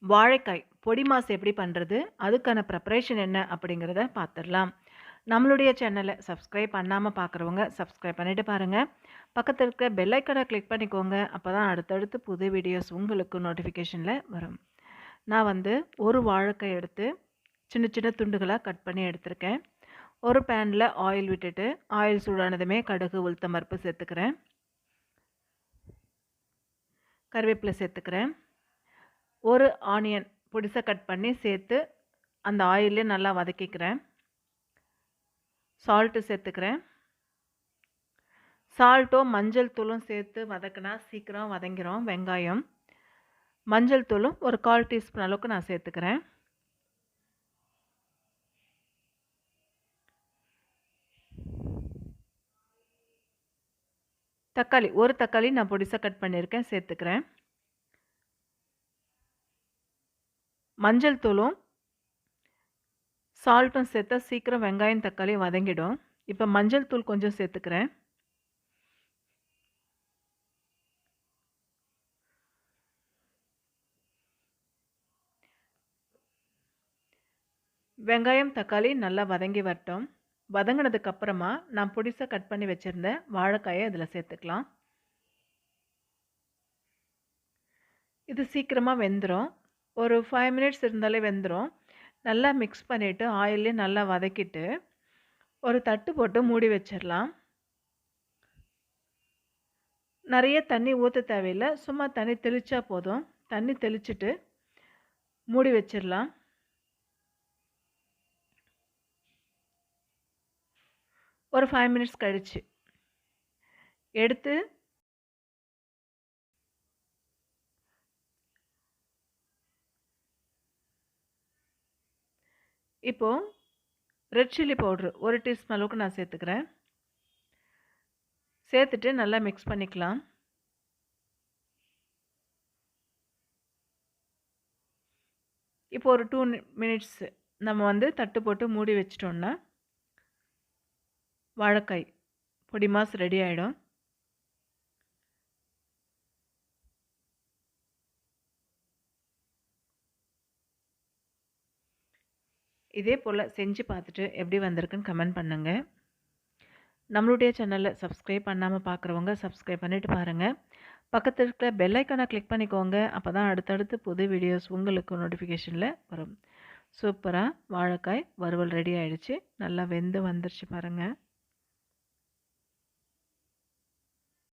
வாழைக்காய் பொடி மாஸ் எப்படி பண்ணுறது, அதுக்கான ப்ரிப்பரேஷன் என்ன அப்படிங்கிறத பார்த்துடலாம். நம்மளுடைய சேனலை சப்ஸ்கிரைப் பண்ணாமல் பார்க்குறவங்க சப்ஸ்கிரைப் பண்ணிட்டு பாருங்கள். பக்கத்தில் இருக்க பெல் ஐக்கனை கிளிக் பண்ணிக்கோங்க. அப்போ தான் அடுத்தடுத்து புது வீடியோஸ் உங்களுக்கு நோட்டிஃபிகேஷனில் வரும். நான் வந்து ஒரு வாழைக்காய் எடுத்து சின்ன சின்ன துண்டுகளாக கட் பண்ணி எடுத்திருக்கேன். ஒரு பேனில் ஆயில் விட்டுட்டு ஆயில் சூடானதுமே கடுகு உளுத்தம் பருப்பு சேர்த்துக்கிறேன். கருவேப்பிலை சேர்த்துக்கிறேன். ஒரு ஆனியன் பொடிசாக கட் பண்ணி சேர்த்து அந்த ஆயிலே நல்லா வதக்கிக்கிறேன். சால்ட்டு சேர்த்துக்கிறேன். சால்ட்டும் மஞ்சள் தூளும் சேர்த்து வதக்கினா சீக்கிரம் வதங்கிரும் வெங்காயம். மஞ்சள் தூளும் ஒரு 1/4 டீஸ்பூன் அளவுக்கு நான் சேர்த்துக்கிறேன். தக்காளி ஒரு தக்காளி நான் பொடிசாக கட் பண்ணியிருக்கேன், சேர்த்துக்கிறேன். மஞ்சள் தூளும் சால்ட்டும் சேர்த்தா சீக்கிரம் வெங்காயம் தக்காளி வதங்கிடும். இப்போ மஞ்சள் தூள் கொஞ்சம் சேர்த்துக்கிறேன். வெங்காயம் தக்காளி நல்லா வதங்கி வரட்டும். வதங்கினதுக்கப்புறமா நான் பொடிசாக கட் பண்ணி வச்சுருந்த வாழைக்காயை இதில் சேர்த்துக்கலாம். இது சீக்கிரமாக வெந்துடும். ஒரு 5 மினிட்ஸ் இருந்தாலே வெந்துடும். நல்லா மிக்ஸ் பண்ணிவிட்டு ஆயிலே நல்லா வதக்கிட்டு ஒரு தட்டு போட்டு மூடி வச்சிடலாம். நிறைய தண்ணி ஊற்ற தேவையில்லை, சும்மா தண்ணி தெளித்தா போதும். தண்ணி தெளிச்சுட்டு மூடி வச்சிடலாம். ஒரு 5 மினிட்ஸ் கழிச்சு எடுத்து இப்போது ரெட் சில்லி பவுட்ரு 1 டீஸ்பூன் அளவுக்கு நான் சேர்த்துக்கிறேன். சேர்த்துட்டு நல்லா மிக்ஸ் பண்ணிக்கலாம். இப்போ ஒரு 2 மினிட்ஸ் நம்ம வந்து தட்டு போட்டு மூடி வச்சிட்டோம்னா வாழைக்காய் பொடி மாஸ் ரெடி ஆகிடும். இதே போல் செஞ்சு பார்த்துட்டு எப்படி வந்திருக்குன்னு கமெண்ட் பண்ணுங்கள். நம்மளுடைய சேனலில் சப்ஸ்கிரைப் பண்ணாமல் பார்க்குறவங்க சப்ஸ்கிரைப் பண்ணிவிட்டு பாருங்கள். பக்கத்தில் இருக்கிற பெல் ஐக்கானை கிளிக் பண்ணிக்கோங்க. அப்போ தான் அடுத்தடுத்து புது வீடியோஸ் உங்களுக்கு நோட்டிஃபிகேஷனில் வரும். சூப்பராக வாழைக்காய் வறுவல் ரெடி ஆகிடுச்சு. நல்லா வெந்து வந்துருச்சு பாருங்கள்.